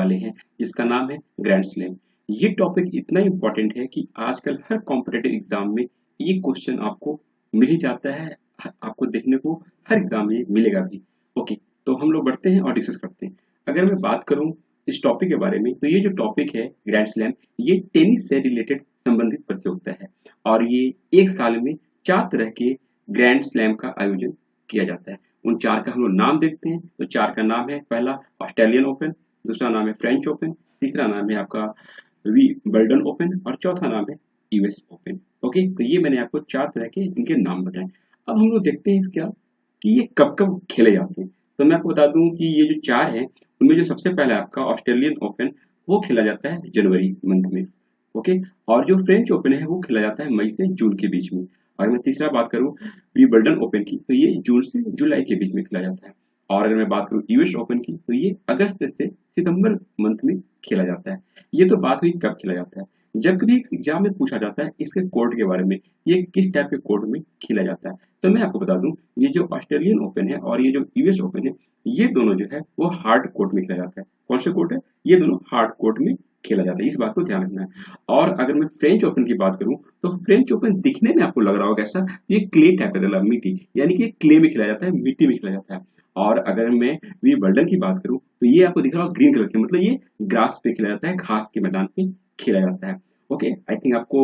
वाले हैं जिसका नाम है ग्रैंड स्लैम। ये टॉपिक इतना इम्पोर्टेंट है कि आजकल हर कॉम्पिटिटिव एग्जाम में ये क्वेश्चन आपको मिल ही जाता है। आपको देखने को हर एग्जाम में मिलेगा भी। ओके, तो हम लोग बढ़ते हैं और डिस्कस करते हैं। अगर मैं बात करूं इस टॉपिक के बारे में, तो ये जो टॉपिक है ग्रैंड स्लैम, ये टेनिस से रिलेटेड संबंधित प्रतियोगिता है। और ये एक साल में 4 तरह के ग्रैंड स्लैम का आयोजन किया जाता है। उन 4 का हम लोग नाम देखते हैं। तो 4 का नाम है, पहला ऑस्ट्रेलियन ओपन, दूसरा नाम है फ्रेंच ओपन, तीसरा नाम है आपका विंबलडन ओपन और चौथा नाम है यूएस ओपन। ओके, तो ये मैंने आपको 4 तरह के इनके नाम बताए। अब हम लोग देखते हैं इसका कि ये कब कब खेले जाते हैं। तो मैं आपको बता दूं कि ये जो 4 हैं, उनमें जो सबसे पहला है आपका ऑस्ट्रेलियन ओपन, वो खेला जाता है जनवरी मंथ में। ओके, और जो फ्रेंच ओपन है वो खेला जाता है मई से जून के बीच में। और मैं तीसरा बात करूं विंबलडन ओपन की, तो ये जून से जुलाई के बीच में खेला जाता है। और अगर मैं बात करूं यूएस ओपन की, तो ये अगस्त से सितंबर मंथ में खेला जाता है। ये तो बात हुई कब खेला जाता है। जब कभी एग्जाम में पूछा जाता है इसके कोर्ट के बारे में, ये किस टाइप के कोर्ट में खेला जाता है, तो मैं आपको बता दूं ये जो ऑस्ट्रेलियन ओपन है और ये जो यूएस ओपन है, ये दोनों जो है वो हार्ड कोर्ट में खेला जाता है। कौन से कोर्ट है? ये दोनों हार्ड कोर्ट में खेला जाता है, इस बात को ध्यान रखना है। और अगर मैं फ्रेंच ओपन की बात करूं, तो फ्रेंच ओपन दिखने में आपको लग रहा होगा कैसा, ये क्ले टाइप का, मिट्टी, यानी कि क्ले में खेला जाता है, मिट्टी में खेला जाता है। और अगर मैं विंबलडन की बात करूं, तो ये आपको दिख रहा होगा ग्रीन कलर के, मतलब ये ग्रास पे खेला जाता है, घास के मैदान पे खेला जाता है। ओके, आई थिंक आपको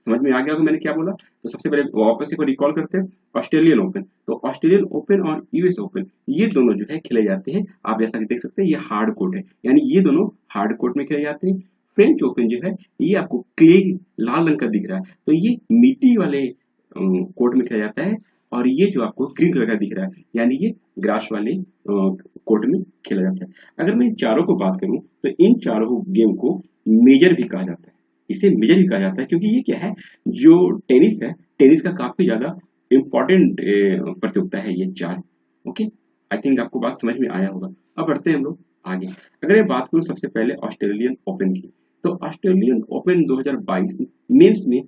समझ में आ गया होगा मैंने क्या बोला। तो सबसे पहले वापस से रिकॉल करते हैं ऑस्ट्रेलियन ओपन। तो ऑस्ट्रेलियन ओपन और यूएस ओपन, ये दोनों जो है खेले जाते हैं। आप जैसा कि देख सकते हैं ये हार्ड कोर्ट है, यानी ये दोनों हार्ड कोर्ट में खेले जाते हैं। फ्रेंच ओपन जो है ये आपको क्ले लाल रंग का दिख रहा है, तो ये मिट्टी वाले कोर्ट में खेला जाता है। और ये जो आपको ग्रीन कलर का दिख रहा है, यानी ये ग्रास वाले कोर्ट में खेला जाता है। अगर मैं इन चारों को बात करूं, तो इन चारों गेम को मेजर भी कहा जाता है। इसे मेजर भी कहा जाता है क्योंकि ये क्या है, जो टेनिस है, टेनिस का काफी ज्यादा इम्पोर्टेंट प्रतियोगिता है ये 4। ओके, आई थिंक आपको बात समझ में आया होगा। अब बढ़ते हैं हम लोग आगे। अगर मैं बात करूं सबसे पहले ऑस्ट्रेलियन ओपन की, तो ऑस्ट्रेलियन ओपन 2022 मेंस में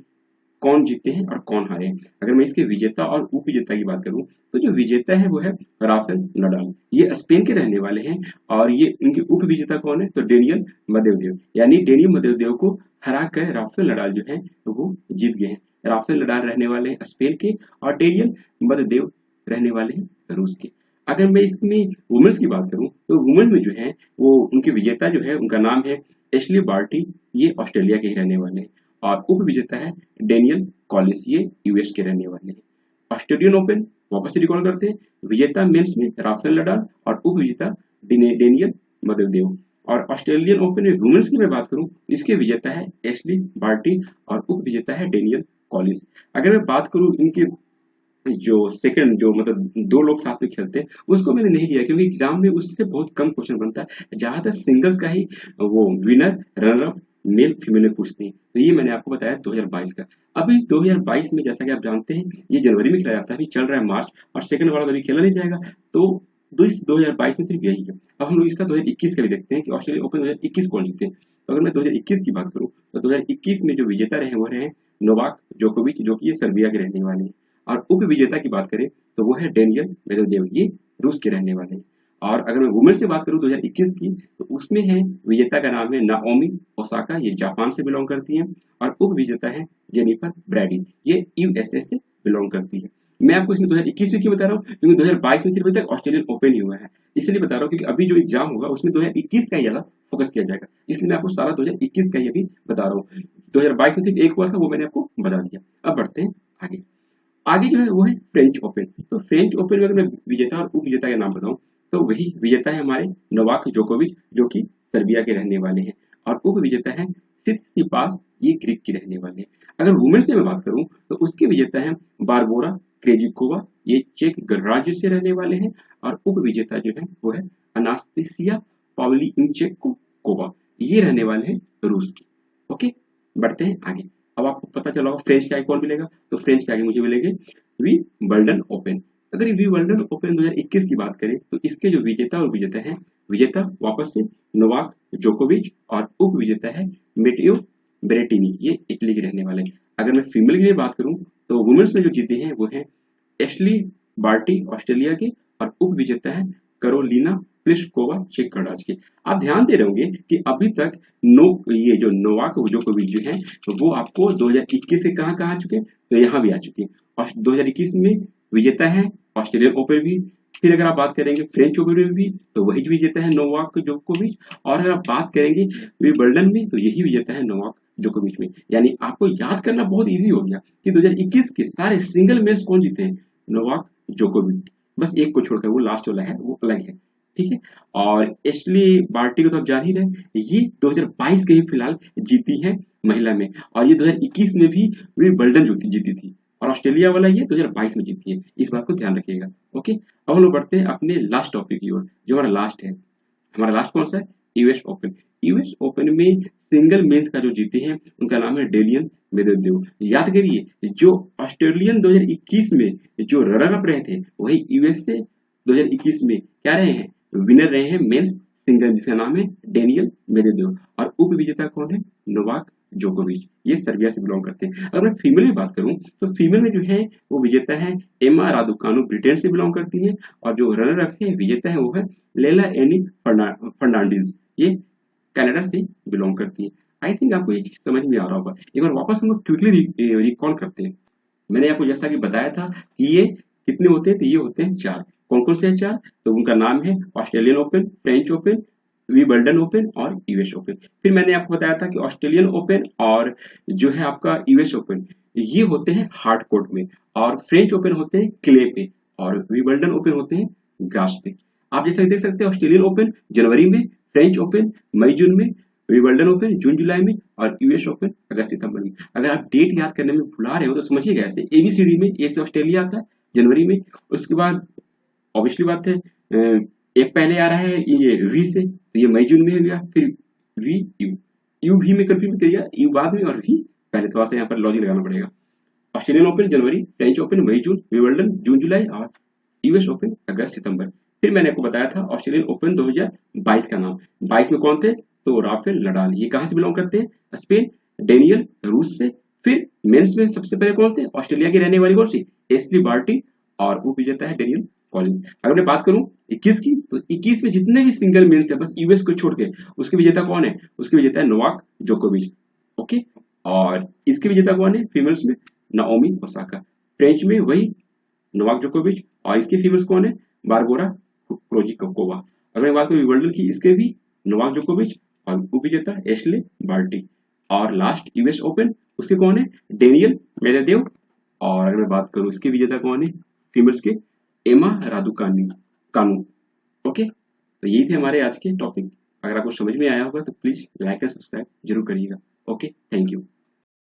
कौन जीते हैं और कौन हारे हैं। अगर मैं इसके विजेता और उप विजेता की बात करूं, तो जो विजेता है वो है राफेल नडाल, ये स्पेन के रहने वाले हैं। और ये इनके उप विजेता कौन है, तो डेनियल मेदवेदेव, यानी डेनियल मेदवेदेव को हरा कर राफेल नडाल जो है वो जीत गए हैं। राफेल नडाल रहने वाले हैं स्पेन के और डेनियल मेदवेदेव रहने वाले हैं रूस के। अगर मैं इसमें वुमेन्स की बात करूं, तो वुमेन में जो है वो उनके विजेता जो है उनका नाम है एशली बार्टी, ये ऑस्ट्रेलिया के ही रहने वाले हैं। और उप विजेता है डेनियल कॉलिंस, ये यूएस के रहने वाले हैं। ऑस्ट्रेलियन ओपन वापस से रिकॉर्ड करते हैं, विजेता मेंस में राफेल नडाल और उप विजेता डेनियल मेदवेदेव। और ऑस्ट्रेलियन ओपन में वुमेन्स की मैं बात करूं, इसके विजेता है एशली बार्टी और उप विजेता है डेनियल कॉलिंस। अगर मैं बात करूं इनके जो सेकंड, जो मतलब 2 लोग साथ में खेलते हैं, उसको मैंने नहीं लिया क्योंकि एग्जाम में उससे बहुत कम क्वेश्चन बनता है। ज्यादातर सिंगल्स का ही वो winner runner up male female में पूछते हैं। तो ये मैंने आपको बताया 2022 का। अभी 2022 में जैसा कि आप जानते हैं ये जनवरी में खेला जाता है, अभी चल रहा है मार्च, और सेकंड वाला तो अभी खेला नहीं जाएगा। तो 2022 में सिर्फ यही है। अब हम लोग इसका 2021 का भी देखते हैं कि ऑस्ट्रेलिया ओपन 2021 कौन जीते हैं। तो अगर मैं 2021 की बात करूं, तो 2021 में जो विजेता रहे वो रहे नोवाक जोकोविच, जो कि ये सर्बिया के रहने वाले हैं। और उप विजेता की बात करें तो वो है डेनियल मेदवेदेव, ये रूस के रहने वाले हैं। और अगर मैं वुमेन से बात करूं 2021 की, तो उसमें है विजेता का नाम है नाओमी ओसाका, ये जापान से बिलोंग करती हैं। और उप विजेता है जेनिफर ब्रैडी, ये यूएसए से बिलोंग करती है। मैं आपको इसमें 2021 में क्यों बता रहा हूँ, क्योंकि 2022 में सिर्फ अभी तक ऑस्ट्रेलियन ओपन ही हुआ है, इसलिए बता रहा हूँ। क्योंकि अभी जो एग्जाम होगा उसमें 2021 का ही ज्यादा फोकस किया जाएगा, इसलिए मैं आपको सारा 2021 का ही अभी बता रहा हूँ। 2022 में सिर्फ एक हुआ था, वो मैंने आपको बता दिया। अब बढ़ते हैं आगे। आगे जो है वो है फ्रेंच ओपन। तो फ्रेंच ओपन में अगर मैं विजेता और उप विजेता का नाम बताऊं, तो वही विजेता है हमारे नोवाक जोकोविच, जो कि सर्बिया के रहने वाले हैं। और उप विजेता है सित्सिपास, ये ग्रीक के रहने वाले हैं। अगर वुमेन्स में मैं बात करूं, तो उसके विजेता है बारबोरा क्रेजिकोवा, ये चेक गणराज्य से रहने वाले हैं। और उप विजेता जो है वो है अनास्तेसिया पावलिंचेकोवा, ये रहने वाले हैं रूस की। ओके, बढ़ते हैं आगे। अब आपको पता चला होगा फ्रेंच के आगे कौन मिलेगा, तो फ्रेंच के आगे मुझे मिलेंगे विंबलडन ओपन। अगर विंबलडन ओपन 2021 की बात करें, तो इसके जो विजेता और विजेता हैं, विजेता वापस से नोवाक जोकोविच और उप विजेता है मेटेओ बेरेटिनी, ये इटली के रहने वाले हैं। अगर मैं फीमेल की बात करूं, तो वुमेन्स में जो जीते हैं वो है एशली बार्टी ऑस्ट्रेलिया के, और उप विजेता है करोलिना प्लिशकोवा चेक कर आज के। आप ध्यान दे रहे होंगे कि अभी तक ये जो नोवाक जोकोविच जो है वो आपको 2021 से कहाँ आ चुके हैं, तो यहाँ भी आ चुके हैं। और 2021 में विजेता है ऑस्ट्रेलियन ओपन भी। फिर अगर आप बात करेंगे फ्रेंच ओपन में भी, तो वही विजेता है नोवाक जोकोविच। और अगर आप बात करेंगे विंबलडन में, तो यही विजेता है नोवाक जोकोविच में। यानी आपको याद करना बहुत इजी हो गया कि 2021 के सारे सिंगल मेंस कौन जीते हैं, नोवाक जोकोविच। बस एक को छोड़कर, वो लास्ट वाला है वो अलग है, ठीक है। और एशली बार्टी को तो आप जान ही रहे, ये 2022 के ही फिलहाल जीती है महिला में। और ये 2021 में भी विंबलडन जीती थी। और ऑस्ट्रेलिया वाला ये 2022 में जीती है, इस बात को ध्यान रखिएगा। ओके, अब हम लोग बढ़ते हैं अपने लास्ट टॉपिक की ओर, जो हमारा लास्ट है। हमारा लास्ट कौन सा है, यूएस ओपन। यूएस ओपन में सिंगल मेंस का जो जीते हैं उनका नाम है डेनियल मेदवेदेव। याद करिए, जो ऑस्ट्रेलियन 2021 में जो रनर अप रहे थे, वही यूएस से 2021 में क्या रहे हैं, विनर रहे हैं मेंस सिंगल, जिसका नाम है डेनियल मेदवेदेव। और उप विजेता कौन है, नोवाक जोकोविच। ये सर्बिया से बिलोंग करते हैं। अगर मैं फीमेल की बात करूं, तो फीमेल में जो है वो विजेता है एमा रादुकानु, ब्रिटेन से बिलोंग करती है। और जो रनर अप है, विजेता है, वो है लेला एनी फर्नांडिस, ये कनाडा से बिलोंग करती है। आई थिंक आपको ये चीज समझ में आ रहा होगा। एक बार वापस हम लोग क्विकली रिकॉल करते हैं। मैंने आपको जैसा कि बताया था कि ये कितने होते हैं, तो ये होते हैं 4। कौन कौन से हैं 4, तो उनका नाम है Australian open, French open, Wimbledon open और यूएस ओपन। फिर मैंने आपको बताया था कि ऑस्ट्रेलियन ओपन और जो है आपका यूएस ओपन, ये होते हैं हार्ड कोर्ट में। और फ्रेंच ओपन होते हैं क्ले पे, और विंबलडन ओपन होते हैं ग्रास पे। आप जैसे देख सकते हैं, ऑस्ट्रेलियन ओपन जनवरी में, फ्रेंच ओपन मई जून में, विंबलडन ओपन जून जुलाई में, और यूएस ओपन अगस्त सितंबर में। अगर आप डेट याद करने में भुला रहे हो तो समझिएगा, ऐसे एबीसीडी में ए से ऑस्ट्रेलिया आता है जनवरी में, उसके बाद ऑब्वियसली बात है एक पहले आ रहा है ये वी से, तो ये मई जून में हो गया। फिर वी यू, यू वी में कंफ्यूज करिएगा, यू बाद में और वी पहले, थोड़ा सा यहाँ पर लॉजिक लगाना पड़ेगा। ऑस्ट्रेलियन ओपन जनवरी, फ्रेंच ओपन मई जून, विंबलडन जून जुलाई, और यूएस ओपन अगस्त सितंबर। फिर मैंने आपको बताया था ऑस्ट्रेलियन ओपन 2022 का नाम। 22 में कौन थे, तो राफेल नडाल, ये कहां से बिलोंग करते हैं, स्पेन। डेनियल रूस से। फिर मेंस में सबसे पहले कौन थे, ऑस्ट्रेलिया की रहने वाली कौन सी, एशली बार्टी, और वो विजेता है डेनियल कॉलिंस। अगर मैं बात करूं 21 की, तो 21 में जितने भी सिंगल मेंस है, बस यूएस को छोड़ के, उसके विजेता कौन है, उसके विजेता है नोवाक जोकोविच। ओके, और इसके विजेता कौन है फीमेल्स में, नाओमी ओसाका। फ्रेंच में वही नोवाक जोकोविच, और इसके फीमेल्स कौन है, बारबोरा क्रोजिकोवा। अगर मैं बात करूं विंबलडन की, इसके भी नोवाक जोकोविच और उपविजेता एशले बार्टी। और लास्ट यूएस ओपन, उसके कौन है, डेनियल मेदवेदेव। और अगर मैं बात करूं इसके विजेता कौन है फीमेल्स के, एमा कानू। ओके, तो यही थे हमारे आज के टॉपिक। अगर आपको समझ में आया होगा तो प्लीज लाइक एंड सब्सक्राइब जरूर करिएगा। Okay, thank you.